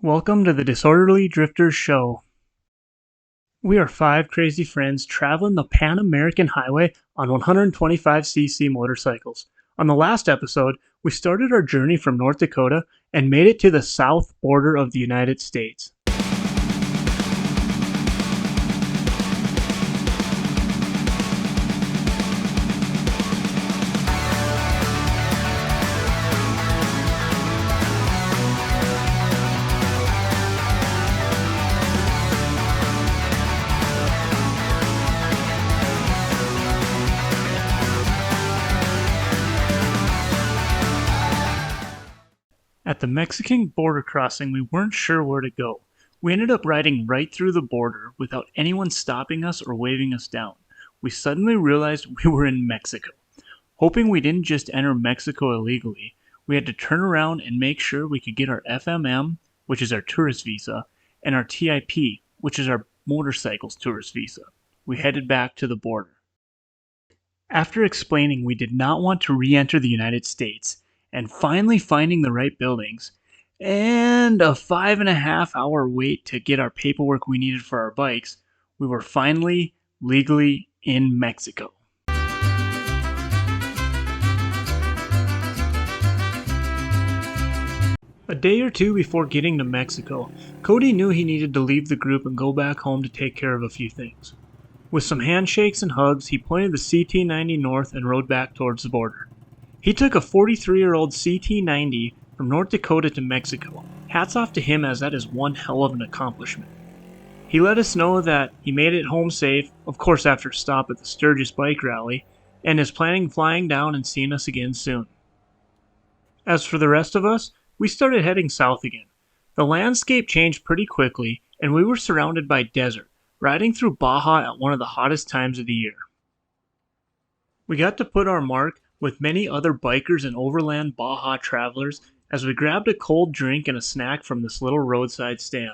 Welcome to the Disorderly Drifters Show. We are five crazy friends traveling the Pan American Highway on 125cc motorcycles. On the last episode, we started our journey from North Dakota and made it to the south border of the United States. At the Mexican border crossing, we weren't sure where to go. We ended up riding right through the border without anyone stopping us or waving us down. We suddenly realized we were in Mexico. Hoping we didn't just enter Mexico illegally, we had to turn around and make sure we could get our FMM, which is our tourist visa, and our TIP, which is our motorcycles tourist visa. We headed back to the border. After explaining we did not want to re-enter the United States, and finally finding the right buildings, and a 5.5-hour wait to get our paperwork we needed for our bikes, we were finally legally in Mexico. A day or two before getting to Mexico, Cody knew he needed to leave the group and go back home to take care of a few things. With some handshakes and hugs, he pointed the CT-90 north and rode back towards the border. He took a 43-year-old CT-90 from North Dakota to Mexico. Hats off to him, as that is one hell of an accomplishment. He let us know that he made it home safe, of course after a stop at the Sturgis bike rally, and is planning flying down and seeing us again soon. As for the rest of us, we started heading south again. The landscape changed pretty quickly, and we were surrounded by desert, riding through Baja at one of the hottest times of the year. We got to put our mark with many other bikers and overland Baja travelers as we grabbed a cold drink and a snack from this little roadside stand.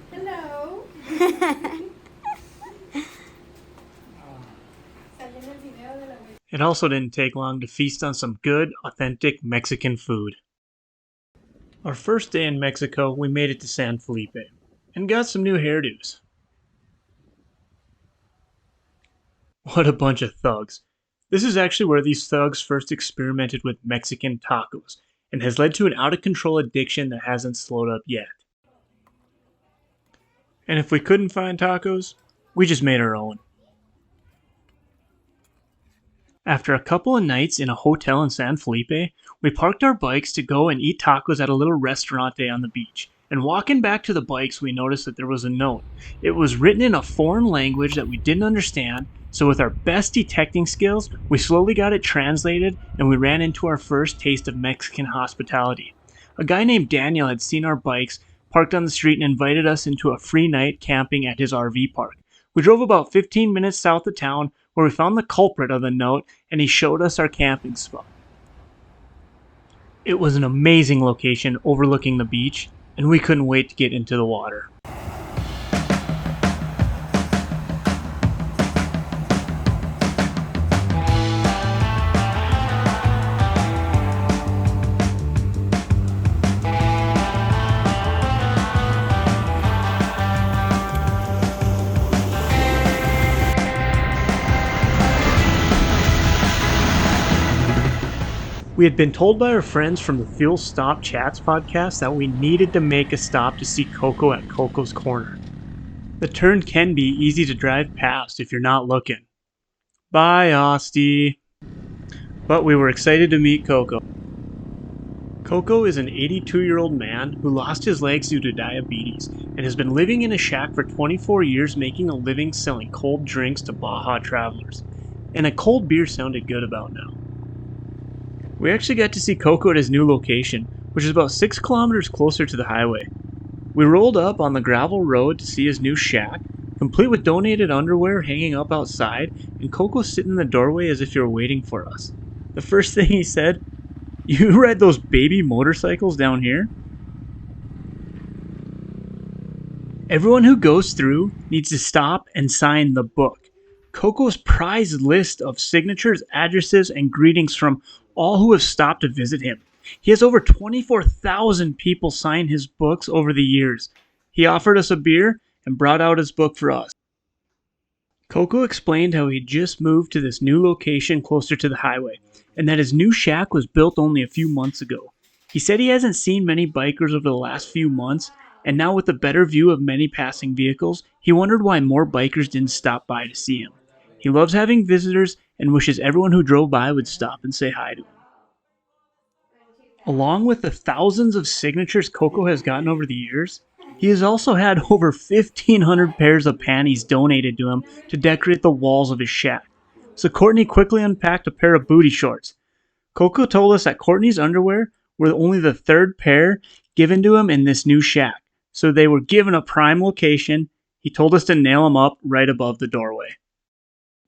Hello. It also didn't take long to feast on some good, authentic Mexican food. Our first day in Mexico, we made it to San Felipe and got some new hairdos. What a bunch of thugs. This is actually where these thugs first experimented with Mexican tacos, and has led to an out-of-control addiction that hasn't slowed up yet. And if we couldn't find tacos, we just made our own. After a couple of nights in a hotel in San Felipe, we parked our bikes to go and eat tacos at a little restaurante on the beach. And walking back to the bikes, we noticed that there was a note. It was written in a foreign language that we didn't understand, so with our best detecting skills, we slowly got it translated, and we ran into our first taste of Mexican hospitality. A guy named Daniel had seen our bikes parked on the street and invited us into a free night camping at his RV park. We drove about 15 minutes south of town, where we found the culprit of the note, and he showed us our camping spot. It was an amazing location overlooking the beach, and we couldn't wait to get into the water. We had been told by our friends from the Fuel Stop Chats podcast that we needed to make a stop to see Coco at Cocos Corner. The turn can be easy to drive past if you're not looking. Bye, Austy. But we were excited to meet Coco. Coco is an 82-year-old man who lost his legs due to diabetes and has been living in a shack for 24 years, making a living selling cold drinks to Baja travelers. And a cold beer sounded good about now. We actually got to see Coco at his new location, which is about 6 kilometers closer to the highway. We rolled up on the gravel road to see his new shack, complete with donated underwear hanging up outside, and Coco sitting in the doorway as if he were waiting for us. The first thing he said, "You ride those baby motorcycles down here?" Everyone who goes through needs to stop and sign the book. Coco's prized list of signatures, addresses, and greetings from all who have stopped to visit him. He has over 24,000 people sign his books over the years. He offered us a beer and brought out his book for us. Coco explained how he just moved to this new location closer to the highway, and that his new shack was built only a few months ago. He said he hasn't seen many bikers over the last few months, and now with a better view of many passing vehicles, he wondered why more bikers didn't stop by to see him. He loves having visitors and wishes everyone who drove by would stop and say hi to him. Along with the thousands of signatures Coco has gotten over the years, he has also had over 1,500 pairs of panties donated to him to decorate the walls of his shack. So Courtney quickly unpacked a pair of booty shorts. Coco told us that Courtney's underwear were only the third pair given to him in this new shack, so they were given a prime location. He told us to nail them up right above the doorway.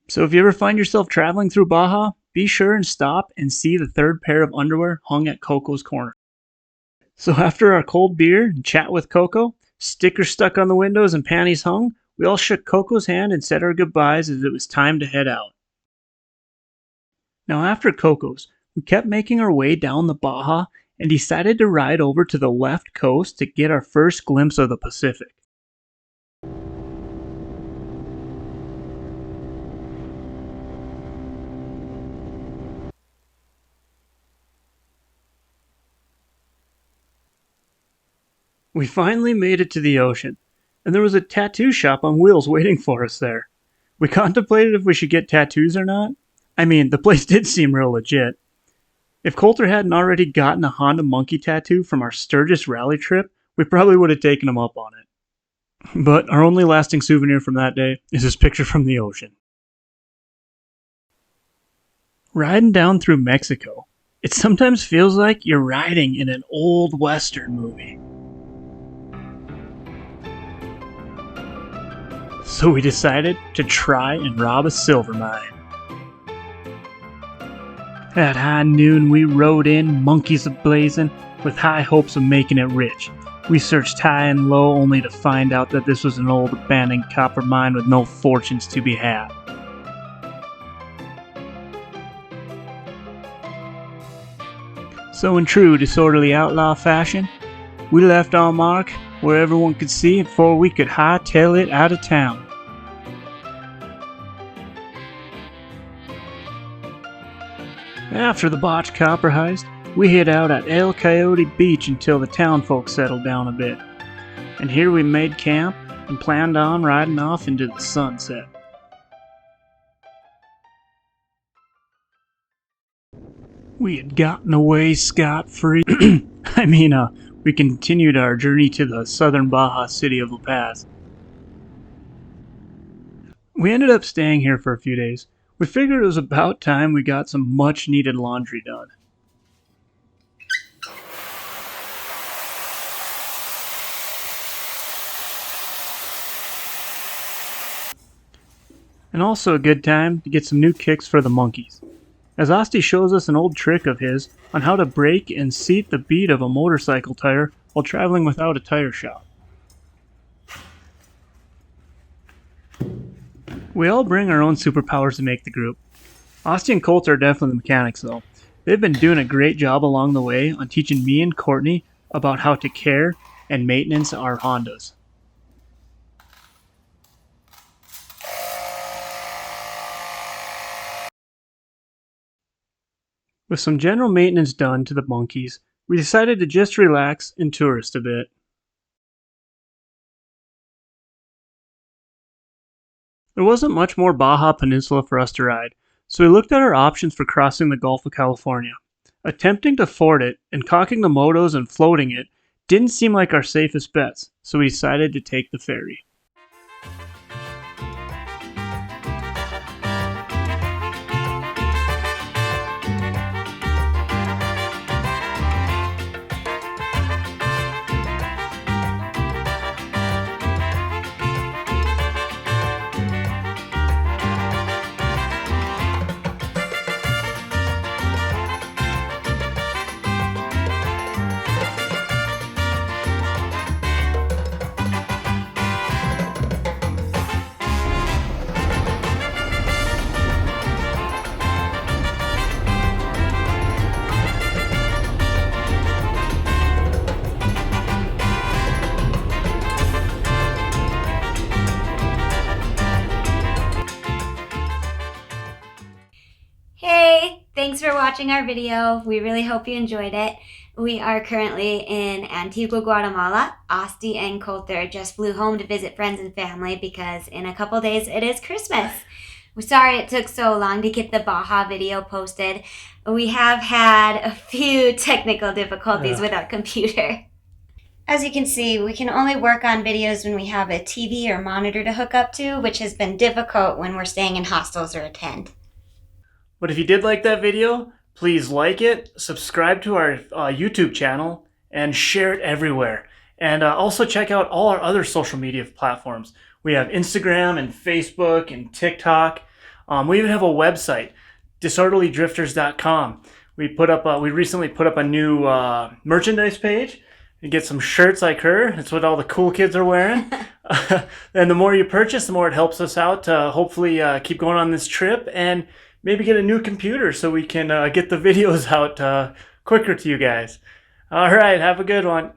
So if you ever find yourself traveling through Baja, be sure and stop and see the third pair of underwear hung at Cocos Corner. So after our cold beer and chat with Coco, stickers stuck on the windows and panties hung, we all shook Coco's hand and said our goodbyes as it was time to head out. Now after Cocos, we kept making our way down the Baja and decided to ride over to the left coast to get our first glimpse of the Pacific. We finally made it to the ocean, and there was a tattoo shop on wheels waiting for us there. We contemplated if we should get tattoos or not. I mean, the place did seem real legit. If Colter hadn't already gotten a Honda monkey tattoo from our Sturgis rally trip, we probably would have taken him up on it. But our only lasting souvenir from that day is this picture from the ocean. Riding down through Mexico, it sometimes feels like you're riding in an old Western movie. So we decided to try and rob a silver mine. At high noon we rode in, monkeys a-blazing, with high hopes of making it rich. We searched high and low only to find out that this was an old abandoned copper mine with no fortunes to be had. So in true disorderly outlaw fashion, we left our mark where everyone could see before we could hightail it out of town. After the botched copper heist, we hid out at El Coyote Beach until the town folks settled down a bit. And here we made camp and planned on riding off into the sunset. We had gotten away scot-free. We continued our journey to the southern Baja city of La Paz. We ended up staying here for a few days. We figured it was about time we got some much-needed laundry done. And also a good time to get some new kicks for the monkeys, as Austy shows us an old trick of his on how to break and seat the bead of a motorcycle tire while traveling without a tire shop. We all bring our own superpowers to make the group. Austy and Colter are definitely the mechanics though. They've been doing a great job along the way on teaching me and Courtney about how to care and maintenance our Hondas. With some general maintenance done to the monkeys, we decided to just relax and tourist a bit. There wasn't much more Baja Peninsula for us to ride, so we looked at our options for crossing the Gulf of California. Attempting to ford it and cocking the motos and floating it didn't seem like our safest bets, so we decided to take the ferry. Thanks for watching our video. We really hope you enjoyed it. We are currently in Antigua, Guatemala. Austy and Colter just flew home to visit friends and family because in a couple days it is Christmas. We're sorry it took so long to get the Baja video posted. We have had a few technical difficulties with our computer. As you can see, we can only work on videos when we have a TV or monitor to hook up to, which has been difficult when we're staying in hostels or a tent. But if you did like that video, please like it, subscribe to our YouTube channel, and share it everywhere. And also check out all our other social media platforms. We have Instagram and Facebook and TikTok. We even have a website, disorderlydrifters.com. We recently put up a new merchandise page. You get some shirts like her. That's what all the cool kids are wearing. And the more you purchase, the more it helps us out to hopefully keep going on this trip and maybe get a new computer so we can get the videos out quicker to you guys. All right, have a good one.